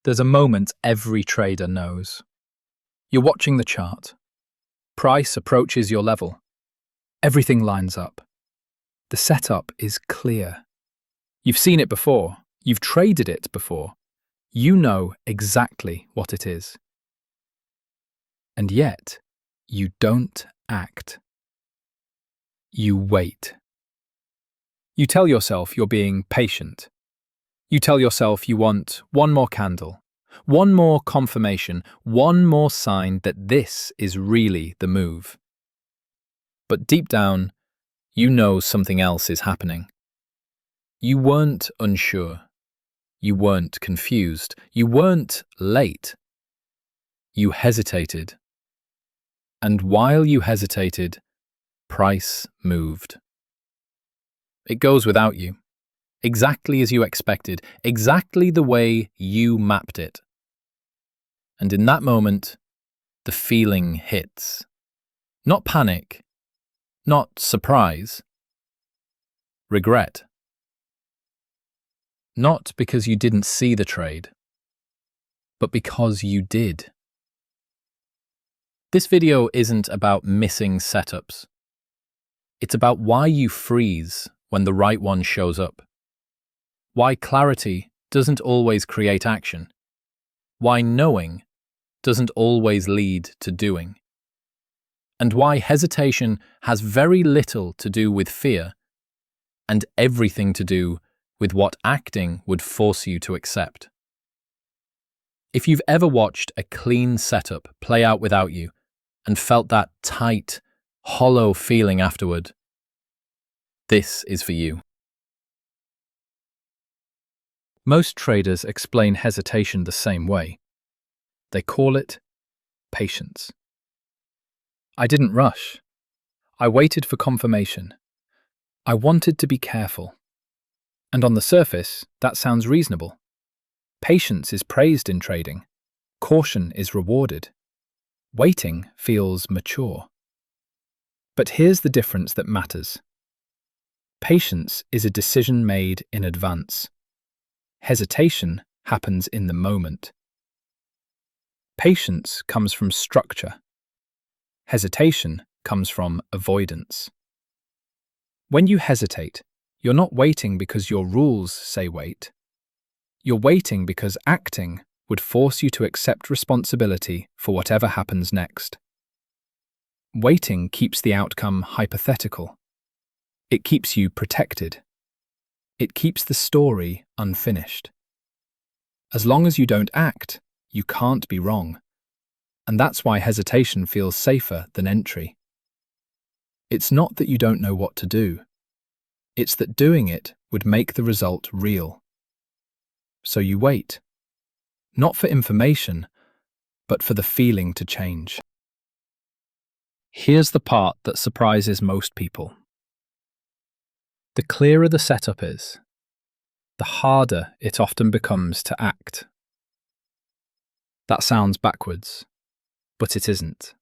There's a moment every trader knows. You're watching the chart. Price approaches your level. Everything lines up. The setup is clear. You've seen it before. You've traded it before. You know exactly what it is. And yet, you don't act. You wait. You tell yourself you're being patient. You tell yourself you want one more candle, one more confirmation, one more sign that this is really the move. But deep down, you know something else is happening. You weren't unsure. You weren't confused. You weren't late. You hesitated. And while you hesitated, price moved. It goes without you. Exactly as you expected, exactly the way you mapped it. And in that moment, the feeling hits. Not panic, not surprise, regret. Not because you didn't see the trade, but because you did. This video isn't about missing setups. It's about why you freeze when the right one shows up. Why clarity doesn't always create action. Why knowing doesn't always lead to doing. And why hesitation has very little to do with fear and everything to do with what acting would force you to accept. If you've ever watched a clean setup play out without you and felt that tight, hollow feeling afterward, this is for you. Most traders explain hesitation the same way. They call it patience. I didn't rush. I waited for confirmation. I wanted to be careful. And on the surface, that sounds reasonable. Patience is praised in trading. Caution is rewarded. Waiting feels mature. But here's the difference that matters. Patience is a decision made in advance. Hesitation happens in the moment. Patience comes from structure. Hesitation comes from avoidance. When you hesitate, you're not waiting because your rules say wait. You're waiting because acting would force you to accept responsibility for whatever happens next. Waiting keeps the outcome hypothetical. It keeps you protected. It keeps the story unfinished. As long as you don't act, you can't be wrong. And that's why hesitation feels safer than entry. It's not that you don't know what to do. It's that doing it would make the result real. So you wait. Not for information, but for the feeling to change. Here's the part that surprises most people. The clearer the setup is, the harder it often becomes to act. That sounds backwards, but it isn't.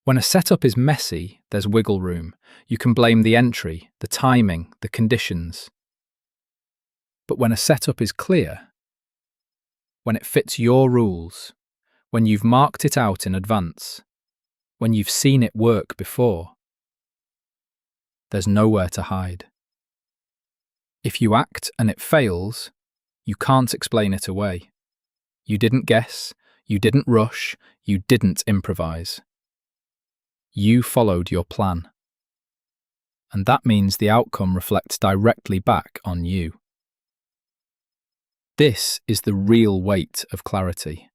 When a setup is messy, there's wiggle room. You can blame the entry, the timing, the conditions. But when a setup is clear, when it fits your rules, when you've marked it out in advance, when you've seen it work before, there's nowhere to hide. If you act and it fails, you can't explain it away. You didn't guess, you didn't rush, you didn't improvise. You followed your plan. And that means the outcome reflects directly back on you. This is the real weight of clarity.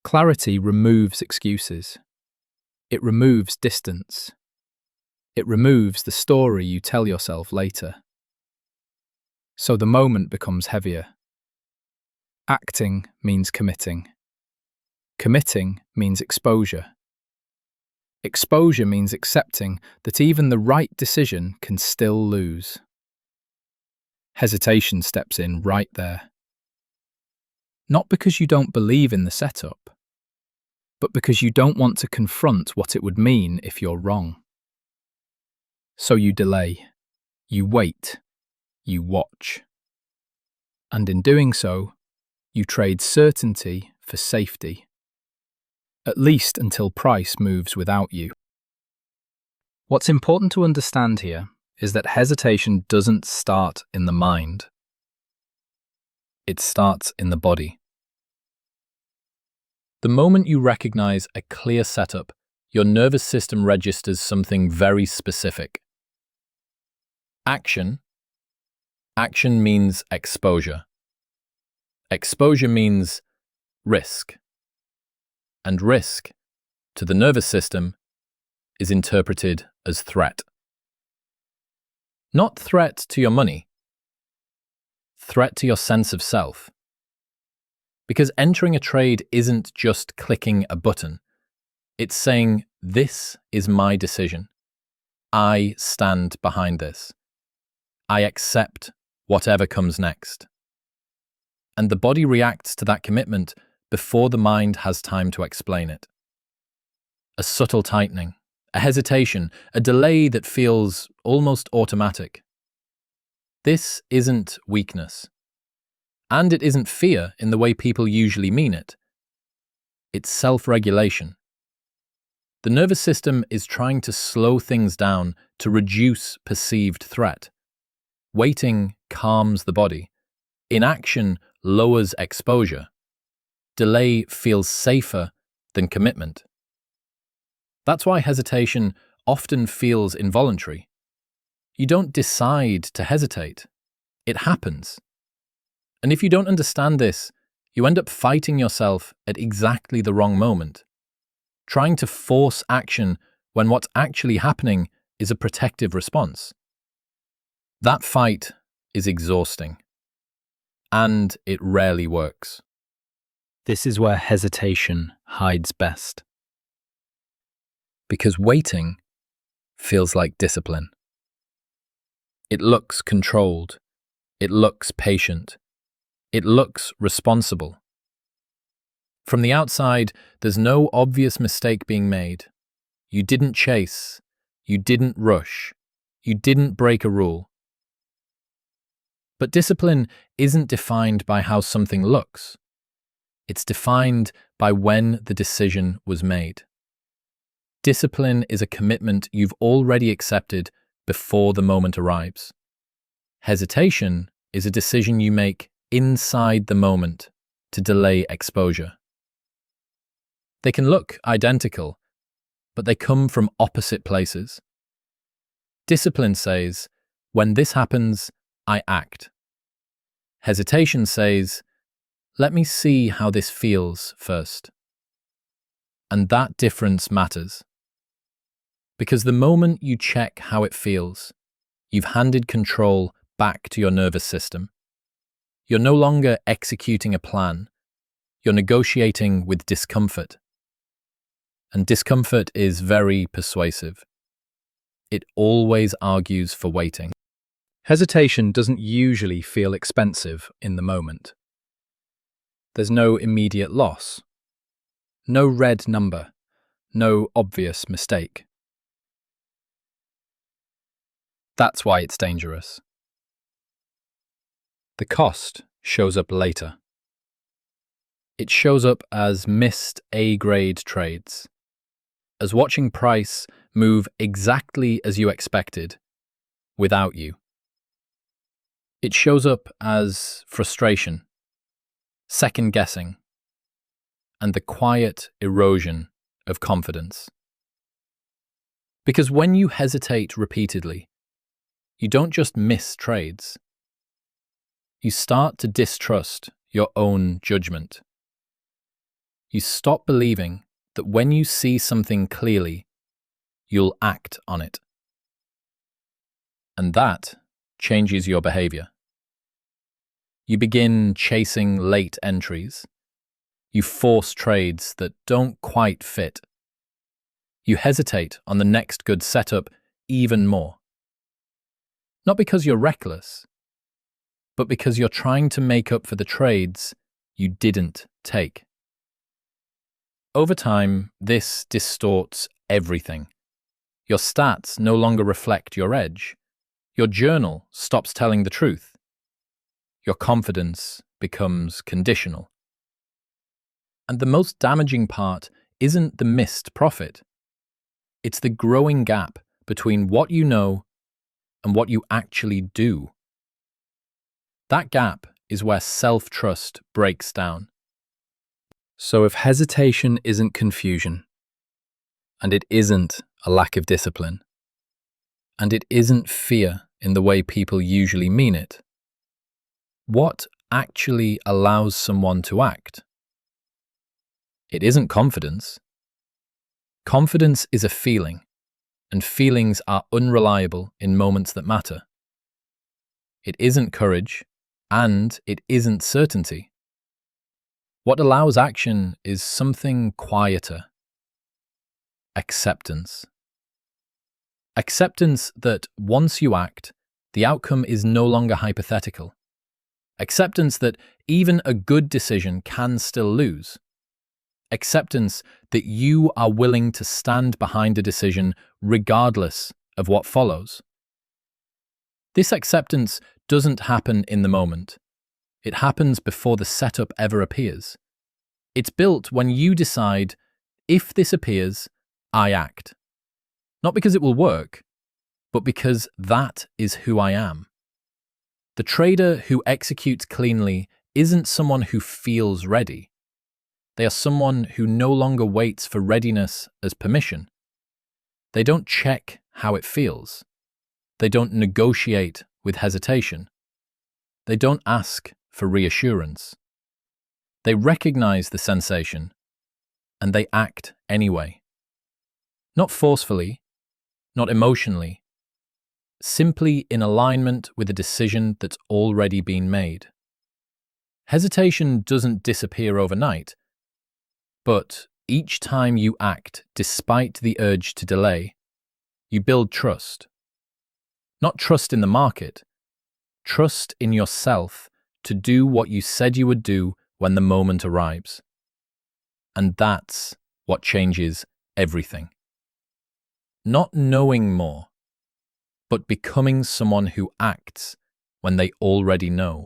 Clarity removes excuses. It removes distance. It removes the story you tell yourself later. So the moment becomes heavier. Acting means committing. Committing means exposure. Exposure means accepting that even the right decision can still lose. Hesitation steps in right there. Not because you don't believe in the setup, but because you don't want to confront what it would mean if you're wrong. So you delay, you wait, you watch. And in doing so, You trade certainty for safety, at least until price moves without you. What's important to understand here is that hesitation doesn't start in the mind. It starts in the body. The moment you recognize a clear setup, your nervous system registers something very specific. Action. Action means exposure. Exposure means risk. And risk, to the nervous system, is interpreted as threat. Not threat to your money. Threat to your sense of self. Because entering a trade isn't just clicking a button. It's saying, this is my decision. I stand behind this. I accept whatever comes next. And the body reacts to that commitment before the mind has time to explain it. A subtle tightening, a hesitation, a delay that feels almost automatic. This isn't weakness. And it isn't fear in the way people usually mean it. It's self-regulation. The nervous system is trying to slow things down to reduce perceived threat. Waiting calms the body. Inaction lowers exposure. Delay feels safer than commitment. That's why hesitation often feels involuntary. You don't decide to hesitate. It happens. And if you don't understand this, you end up fighting yourself at exactly the wrong moment, trying to force action when what's actually happening is a protective response. That fight is exhausting, and it rarely works. This is where hesitation hides best. Because waiting feels like discipline. It looks controlled. It looks patient. It looks responsible. From the outside, there's no obvious mistake being made. You didn't chase. You didn't rush. You didn't break a rule. But discipline isn't defined by how something looks. It's defined by when the decision was made. Discipline is a commitment you've already accepted before the moment arrives. Hesitation is a decision you make inside the moment to delay exposure. They can look identical, but they come from opposite places. Discipline says, when this happens, I act. Hesitation says, let me see how this feels first. And that difference matters. Because the moment you check how it feels, you've handed control back to your nervous system. You're no longer executing a plan. You're negotiating with discomfort. And discomfort is very persuasive. It always argues for waiting. Hesitation doesn't usually feel expensive in the moment. There's no immediate loss. No red number. No obvious mistake. That's why it's dangerous. The cost shows up later. It shows up as missed A-grade trades, as watching price move exactly as you expected, without you. It shows up as frustration, second-guessing, and the quiet erosion of confidence. Because when you hesitate repeatedly, you don't just miss trades. You start to distrust your own judgment. You stop believing that when you see something clearly, you'll act on it. And that changes your behavior. You begin chasing late entries. You force trades that don't quite fit. You hesitate on the next good setup even more. Not because you're reckless, but because you're trying to make up for the trades you didn't take. Over time, this distorts everything. Your stats no longer reflect your edge. Your journal stops telling the truth. Your confidence becomes conditional. And the most damaging part isn't the missed profit. It's the growing gap between what you know and what you actually do. That gap is where self-trust breaks down. So if hesitation isn't confusion, and it isn't a lack of discipline, and it isn't fear in the way people usually mean it, what actually allows someone to act? It isn't confidence. Confidence is a feeling, and feelings are unreliable in moments that matter. It isn't courage, and it isn't certainty. What allows action is something quieter. Acceptance. Acceptance that once you act, the outcome is no longer hypothetical. Acceptance that even a good decision can still lose. Acceptance that you are willing to stand behind a decision regardless of what follows. This acceptance doesn't happen in the moment. It happens before the setup ever appears. It's built when you decide, if this appears, I act. Not because it will work, but because that is who I am. The trader who executes cleanly isn't someone who feels ready. They are someone who no longer waits for readiness as permission. They don't check how it feels. They don't negotiate with hesitation. They don't ask for reassurance. They recognize the sensation, and they act anyway. Not forcefully, not emotionally, simply in alignment with a decision that's already been made. Hesitation doesn't disappear overnight, but each time you act despite the urge to delay, you build trust. Not trust in the market, trust in yourself to do what you said you would do when the moment arrives. And that's what changes everything. Not knowing more, but becoming someone who acts when they already know.